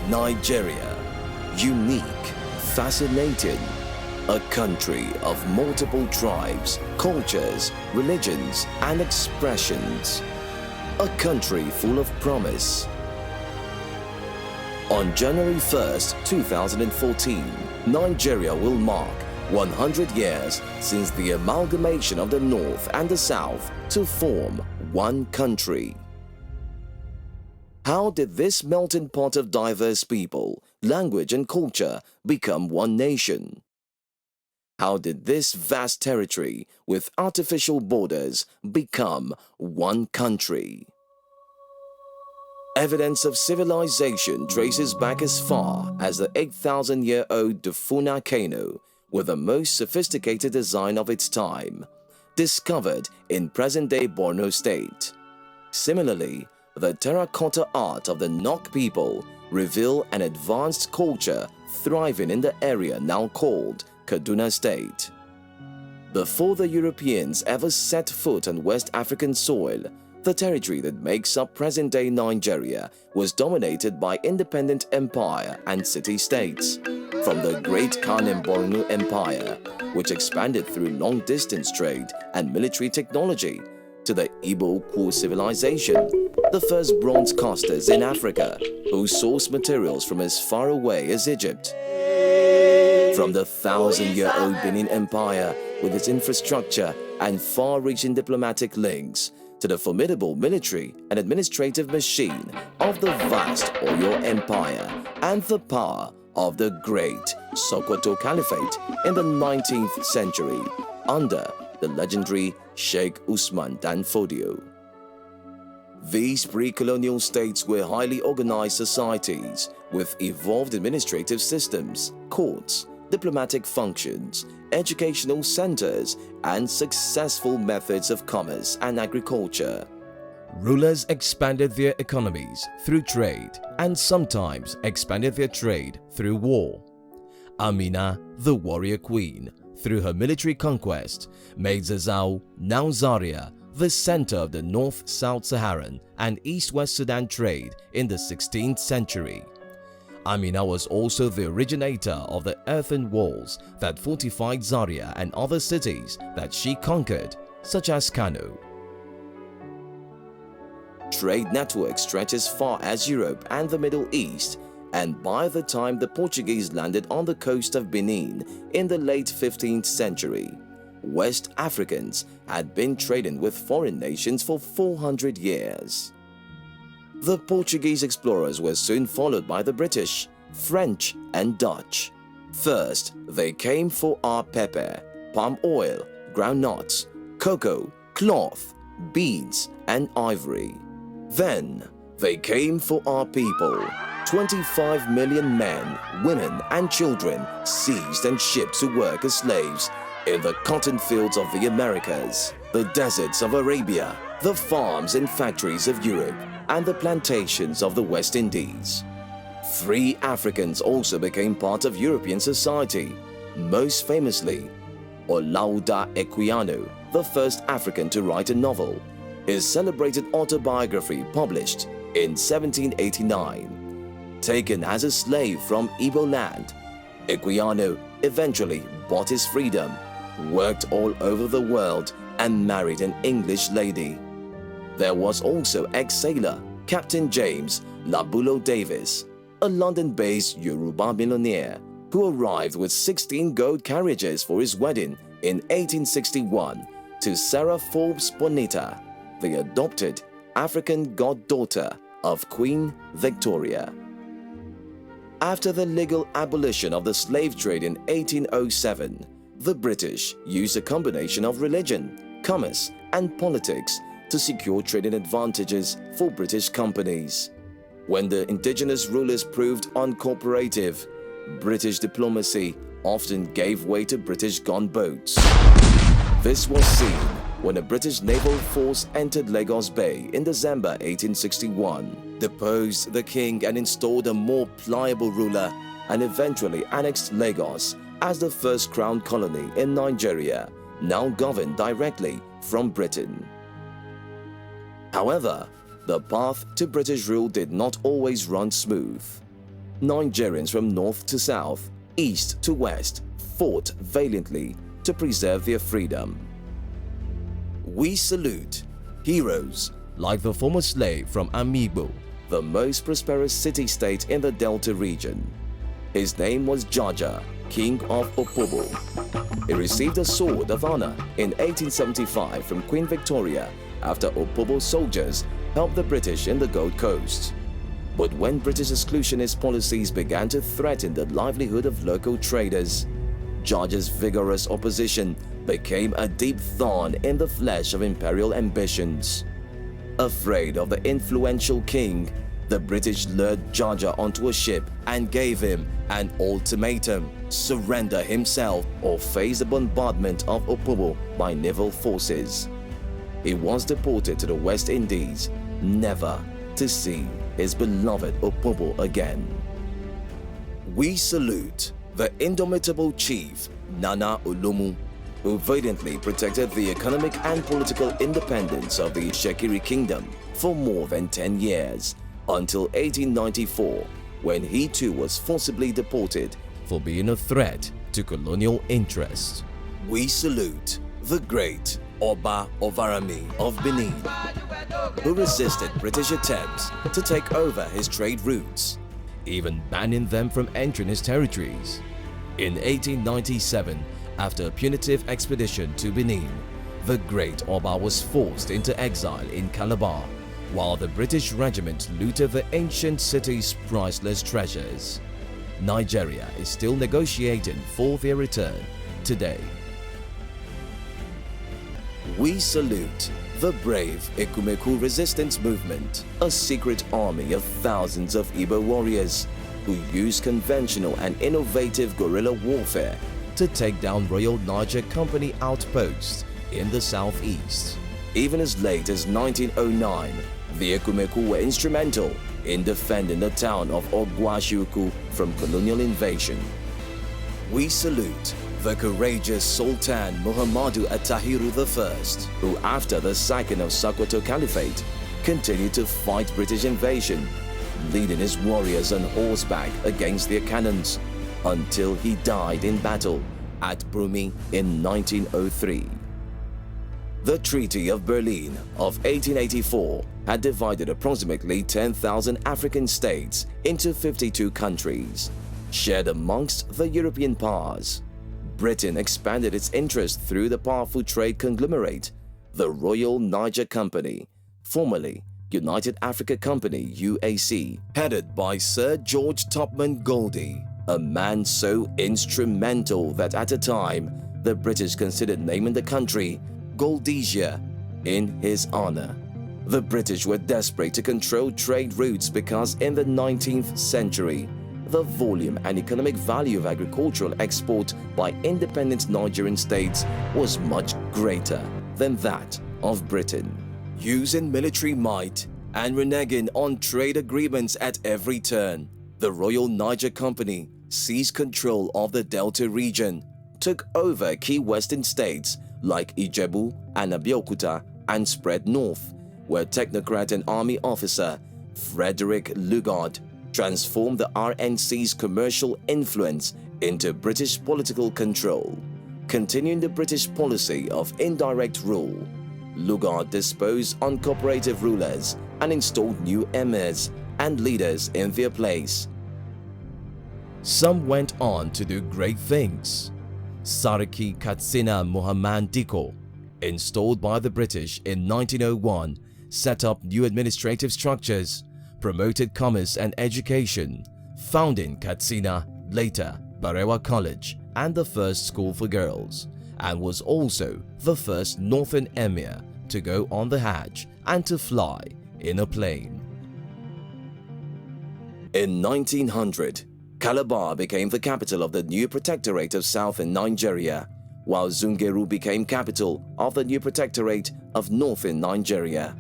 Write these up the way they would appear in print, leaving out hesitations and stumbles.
Nigeria, unique, fascinating, a country of multiple tribes, cultures, religions, and expressions. A country full of promise. On January 1st, 2014, Nigeria will mark 100 years since the amalgamation of the North and the South to form one country. How did this melting pot of diverse people, language and culture become one nation? How did this vast territory with artificial borders become one country? Evidence of civilization traces back as far as the 8,000-year-old Dufuna Kano, with the most sophisticated design of its time, discovered in present-day Borno State. Similarly, the terracotta art of the Nok people reveal an advanced culture thriving in the area now called Kaduna State. Before the Europeans ever set foot on West African soil, the territory that makes up present-day Nigeria was dominated by independent empire and city-states. From the Great Khan Borno Empire, which expanded through long-distance trade and military technology, to the Igbo-Kwu civilization, the first bronze casters in Africa, who sourced materials from as far away as Egypt. From the 1,000-year-old Benin Empire, with its infrastructure and far-reaching diplomatic links, to the formidable military and administrative machine of the vast Oyo Empire and the power of the great Sokoto Caliphate in the 19th century under the legendary Sheikh Usman Dan Fodio. These pre-colonial states were highly organized societies with evolved administrative systems, courts, diplomatic functions, educational centers, and successful methods of commerce and agriculture. Rulers expanded their economies through trade and sometimes expanded their trade through war. Amina, the warrior queen, through her military conquest, made Zazzau, now Zaria, the center of the North-South Saharan and East-West Sudan trade in the 16th century. Amina was also the originator of the earthen walls that fortified Zaria and other cities that she conquered, such as Kano. Trade networks stretch as far as Europe and the Middle East, and by the time the Portuguese landed on the coast of Benin in the late 15th century, West Africans had been trading with foreign nations for 400 years. The Portuguese explorers were soon followed by the British, French, and Dutch. First, they came for our pepper, palm oil, groundnuts, cocoa, cloth, beads, and ivory. Then, they came for our people. 25 million men, women, and children seized and shipped to work as slaves in the cotton fields of the Americas, the deserts of Arabia, the farms and factories of Europe, and the plantations of the West Indies. Free Africans also became part of European society, most famously, Olaudah Equiano, the first African to write a novel, his celebrated autobiography published in 1789. Taken as a slave from Igbo land, Equiano eventually bought his freedom, worked all over the world, and married an English lady. There was also ex-sailor Captain James Labulo Davis, a London-based Yoruba millionaire who arrived with 16 gold carriages for his wedding in 1861 to Sarah Forbes Bonita, the adopted African goddaughter of Queen Victoria. After the legal abolition of the slave trade in 1807, the British used a combination of religion, commerce, and politics to secure trading advantages for British companies. When the indigenous rulers proved uncooperative, British diplomacy often gave way to British gunboats. This was seen when a British naval force entered Lagos Bay in December 1861, deposed the king and installed a more pliable ruler, and eventually annexed Lagos as the first crown colony in Nigeria, now governed directly from Britain. However, the path to British rule did not always run smooth. Nigerians from north to south, east to west, fought valiantly to preserve their freedom. We salute heroes like the former slave from Amigbo, the most prosperous city-state in the Delta region. His name was Jaja, King of Opobo. He received a Sword of Honor in 1875 from Queen Victoria after Opobo soldiers helped the British in the Gold Coast. But when British exclusionist policies began to threaten the livelihood of local traders, Jaja's vigorous opposition became a deep thorn in the flesh of imperial ambitions. Afraid of the influential king, the British lured Jaja onto a ship and gave him an ultimatum: surrender himself or face the bombardment of Opobo by naval forces. He was deported to the West Indies, never to see his beloved Opobo again. We salute the indomitable chief Nana Olomu, who valiantly protected the economic and political independence of the Shekiri Kingdom for more than 10 years, until 1894, when he too was forcibly deported for being a threat to colonial interests. We salute the great Oba Ovarami of Benin, who resisted British attempts to take over his trade routes, even banning them from entering his territories. In 1897, after a punitive expedition to Benin, the great Oba was forced into exile in Calabar, while the British regiment looted the ancient city's priceless treasures. Nigeria is still negotiating for their return today. We salute the brave Ekumeku resistance movement, a secret army of thousands of Igbo warriors who used conventional and innovative guerrilla warfare to take down Royal Niger Company outposts in the southeast. Even as late as 1909, the Ekumeku were instrumental in defending the town of Ogwashiuku from colonial invasion. We salute the courageous Sultan Muhammadu Attahiru I, who after the sacking of Sokoto Caliphate, continued to fight British invasion, leading his warriors on horseback against their cannons, until he died in battle at Brumi in 1903. The Treaty of Berlin of 1884 had divided approximately 10,000 African states into 52 countries, shared amongst the European powers. Britain expanded its interest through the powerful trade conglomerate, the Royal Niger Company, formerly United Africa Company UAC, headed by Sir George Topman Goldie, a man so instrumental that at a time the British considered naming the country Goldesia in his honor. The British were desperate to control trade routes because in the 19th century, the volume and economic value of agricultural export by independent Nigerian states was much greater than that of Britain. Using military might and reneging on trade agreements at every turn, the Royal Niger Company seized control of the Delta region, took over key western states like Ijebu and Abeokuta, and spread north, where technocrat and army officer Frederick Lugard transformed the RNC's commercial influence into British political control. Continuing the British policy of indirect rule, Lugard disposed uncooperative rulers and installed new emirs and leaders in their place. Some went on to do great things. Sarki Katsina Muhammad Diko, installed by the British in 1901, set up new administrative structures, promoted commerce and education, founding Katsina, later Barewa College, and the first school for girls, and was also the first northern emir to go on the Hajj and to fly in a plane. In 1900, Calabar became the capital of the new protectorate of southern Nigeria, while Zungeru became capital of the new protectorate of northern Nigeria.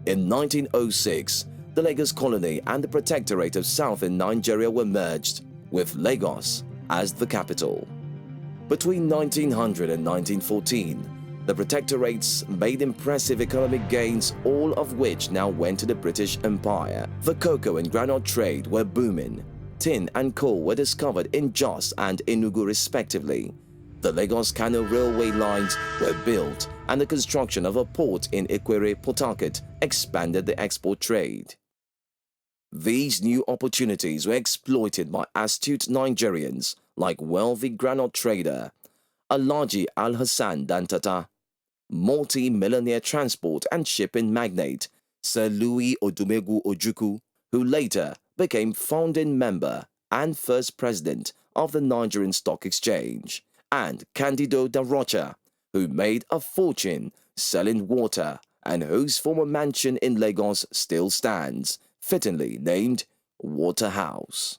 In 1906, the Lagos colony and the protectorate of southern Nigeria were merged, with Lagos as the capital. Between 1900 and 1914, the protectorates made impressive economic gains, all of which now went to the British Empire. The cocoa and granite trade were booming. tin and coal were discovered in Jos and Enugu respectively. The Lagos-Kano railway lines were built, and the construction of a port in Ikwere, Port Harcourt expanded the export trade. These new opportunities were exploited by astute Nigerians like wealthy granite trader Alhaji Al-Hassan Dantata, multi-millionaire transport and shipping magnate Sir Louis Odumegu Ojukwu, who later became founding member and first president of the Nigerian Stock Exchange, and Candido da Rocha, who made a fortune selling water and whose former mansion in Lagos still stands, fittingly named Waterhouse.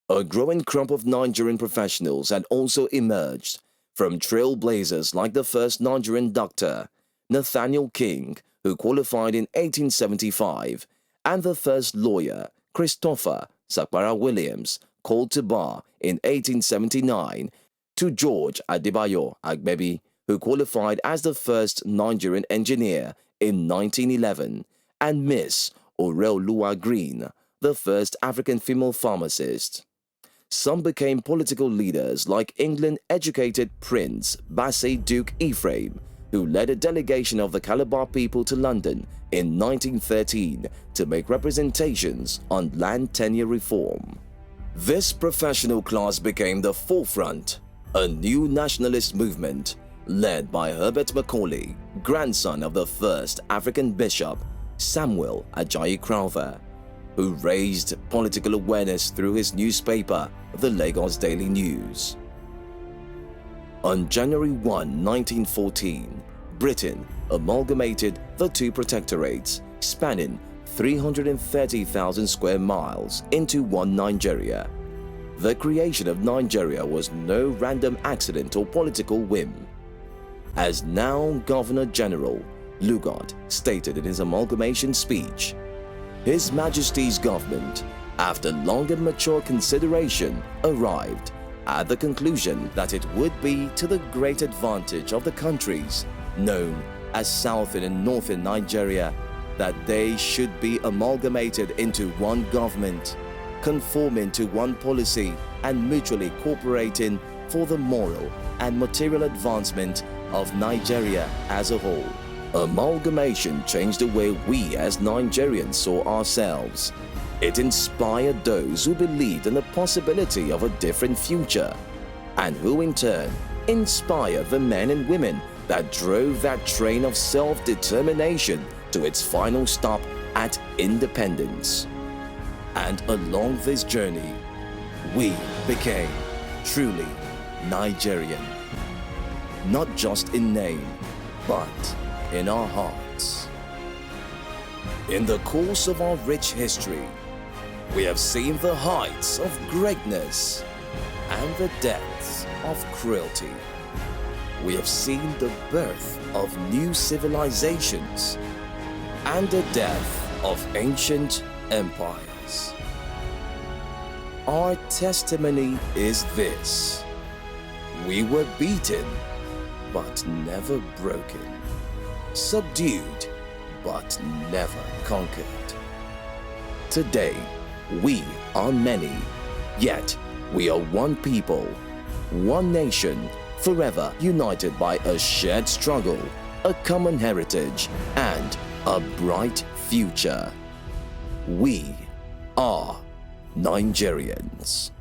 A growing crop of Nigerian professionals had also emerged, from trailblazers like the first Nigerian doctor, Nathaniel King, who qualified in 1875, and the first lawyer, Christopher Sakpara Williams, called to bar in 1879, to George Adebayo Agbebi, who qualified as the first Nigerian engineer in 1911, and Miss Oreoluwa Green, the first African female pharmacist. Some became political leaders like England-educated Prince Bassey Duke Ephraim, who led a delegation of the Calabar people to London in 1913 to make representations on land tenure reform. This professional class became the forefront, a new nationalist movement led by Herbert Macaulay, grandson of the first African bishop, Samuel Ajayi Crowther, who raised political awareness through his newspaper, the Lagos Daily News. On January 1, 1914, Britain amalgamated the two protectorates, spanning 330,000 square miles, into one Nigeria. The creation of Nigeria was no random accident or political whim. As now Governor-General, Lugard stated in his amalgamation speech, His Majesty's government, after long and mature consideration, arrived at the conclusion that it would be to the great advantage of the countries known as Southern and Northern Nigeria that they should be amalgamated into one government, conforming to one policy and mutually cooperating for the moral and material advancement of Nigeria as a whole. Amalgamation changed the way we as Nigerians saw ourselves. It inspired those who believed in the possibility of a different future, and who in turn inspired the men and women that drove that train of self-determination to its final stop at independence. And along this journey, we became truly Nigerian, not just in name, but in our hearts. In the course of our rich history, we have seen the heights of greatness and the depths of cruelty. We have seen the birth of new civilizations and the death of ancient empires. Our testimony is this: we were beaten, but never broken, subdued, but never conquered. Today, we are many, yet we are one people, one nation, forever united by a shared struggle, a common heritage, and a bright future. We are Nigerians.